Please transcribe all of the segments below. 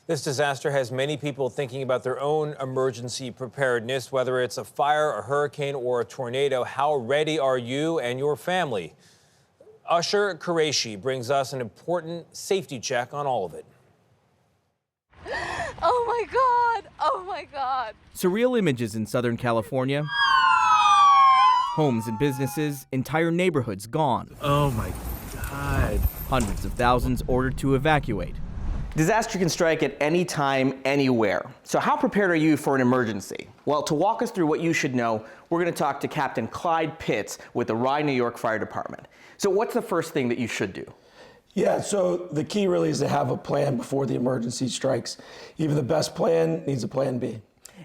This disaster has many people thinking about their own emergency preparedness, whether it's a fire, a hurricane, or a tornado. How ready are you and your family? Ash-har Quraishi brings us an important safety check on all of it. Oh my God! Oh my God! Surreal images in Southern California. Homes and businesses, entire neighborhoods gone. Oh my God. Hundreds of thousands ordered to evacuate. Disaster can strike at any time, anywhere. So how prepared are you for an emergency? Well, to walk us through what you should know, we're going to talk to Captain Clyde Pitts with the Rye, New York Fire Department. So what's the first thing that you should do? Yeah, so the key really is to have a plan before the emergency strikes. Even the best plan needs a plan B.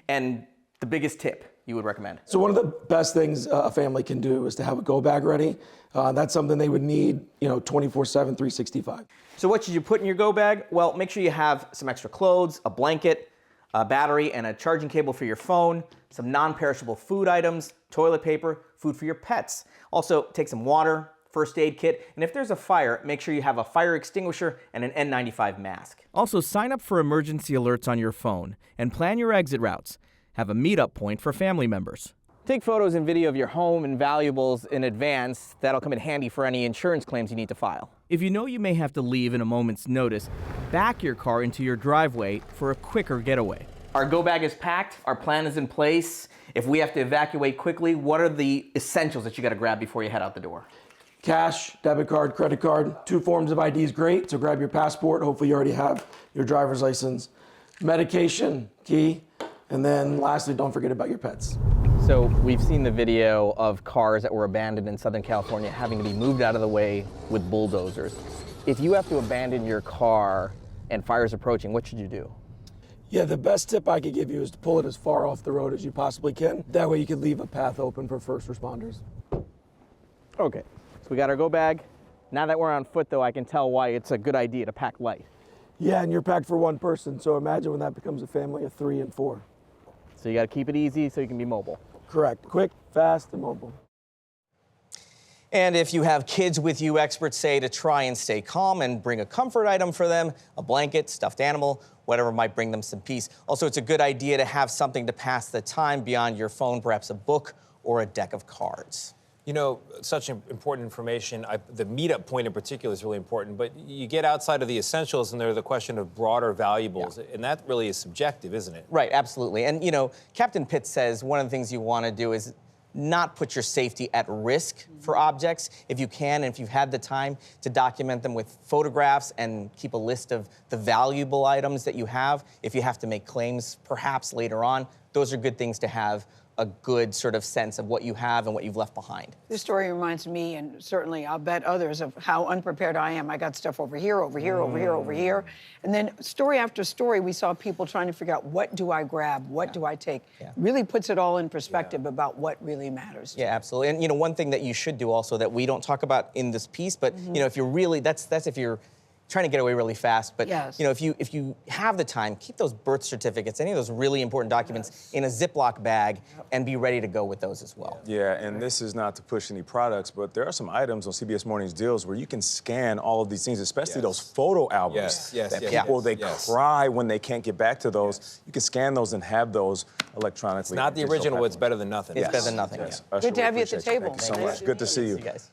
And the biggest tip you would recommend? So one of the best things a family can do is to have a go bag ready. That's something they would need, 24/7, 365. So what should you put in your go bag? Well, make sure you have some extra clothes, a blanket, a battery, and a charging cable for your phone, some non-perishable food items, toilet paper, food for your pets. Also, take some water, first aid kit, and if there's a fire, make sure you have a fire extinguisher and an N95 mask. Also, sign up for emergency alerts on your phone and plan your exit routes. Have a meetup point for family members. Take photos and video of your home and valuables in advance. That'll come in handy for any insurance claims you need to file. If you know you may have to leave in a moment's notice, back your car into your driveway for a quicker getaway. Our go bag is packed, our plan is in place. If we have to evacuate quickly, what are the essentials that you gotta grab before you head out the door? Cash, debit card, credit card. 2 forms of ID is great, so grab your passport. Hopefully you already have your driver's license. Medication, key. And then lastly, don't forget about your pets. So we've seen the video of cars that were abandoned in Southern California having to be moved out of the way with bulldozers. If you have to abandon your car and fire's approaching, what should you do? Yeah, the best tip I could give you is to pull it as far off the road as you possibly can. That way you could leave a path open for first responders. Okay, so we got our go bag. Now that we're on foot though, I can tell why it's a good idea to pack light. Yeah, and you're packed for 1 person, so imagine when that becomes a family of 3 and 4. So you gotta keep it easy so you can be mobile. Correct. Quick, fast, and mobile. And if you have kids with you, experts say to try and stay calm and bring a comfort item for them, a blanket, stuffed animal, whatever might bring them some peace. Also, it's a good idea to have something to pass the time beyond your phone, perhaps a book or a deck of cards. Such important information. The meetup point in particular is really important, but you get outside of the essentials and there's the question of broader valuables, and that really is subjective, isn't it? Right, absolutely. And, Captain Pitts says one of the things you want to do is not put your safety at risk for objects. If you can, and if you've had the time to document them with photographs and keep a list of the valuable items that you have, if you have to make claims perhaps later on, those are good things to have a good sort of sense of what you have and what you've left behind. This story reminds me, and certainly I'll bet others, of how unprepared I am. I got stuff over here, over here, over here, over here. And then story after story, we saw people trying to figure out, what do I grab? What do I take? Really puts it all in perspective about what really matters. Yeah, absolutely. And one thing that you should do also that we don't talk about in this piece, but if you're really, that's if you're trying to get away really fast, but if you have the time, keep those birth certificates, any of those really important documents in a Ziploc bag and be ready to go with those as well. Yeah, and this is not to push any products, but there are some items on CBS Mornings Deals where you can scan all of these things, especially those photo albums that people, they cry when they can't get back to those. You can scan those and have those electronically. It's not the original, it's better than nothing. It's better than nothing. Good to have you at the table. Thank you so much. Good to see you. Guys.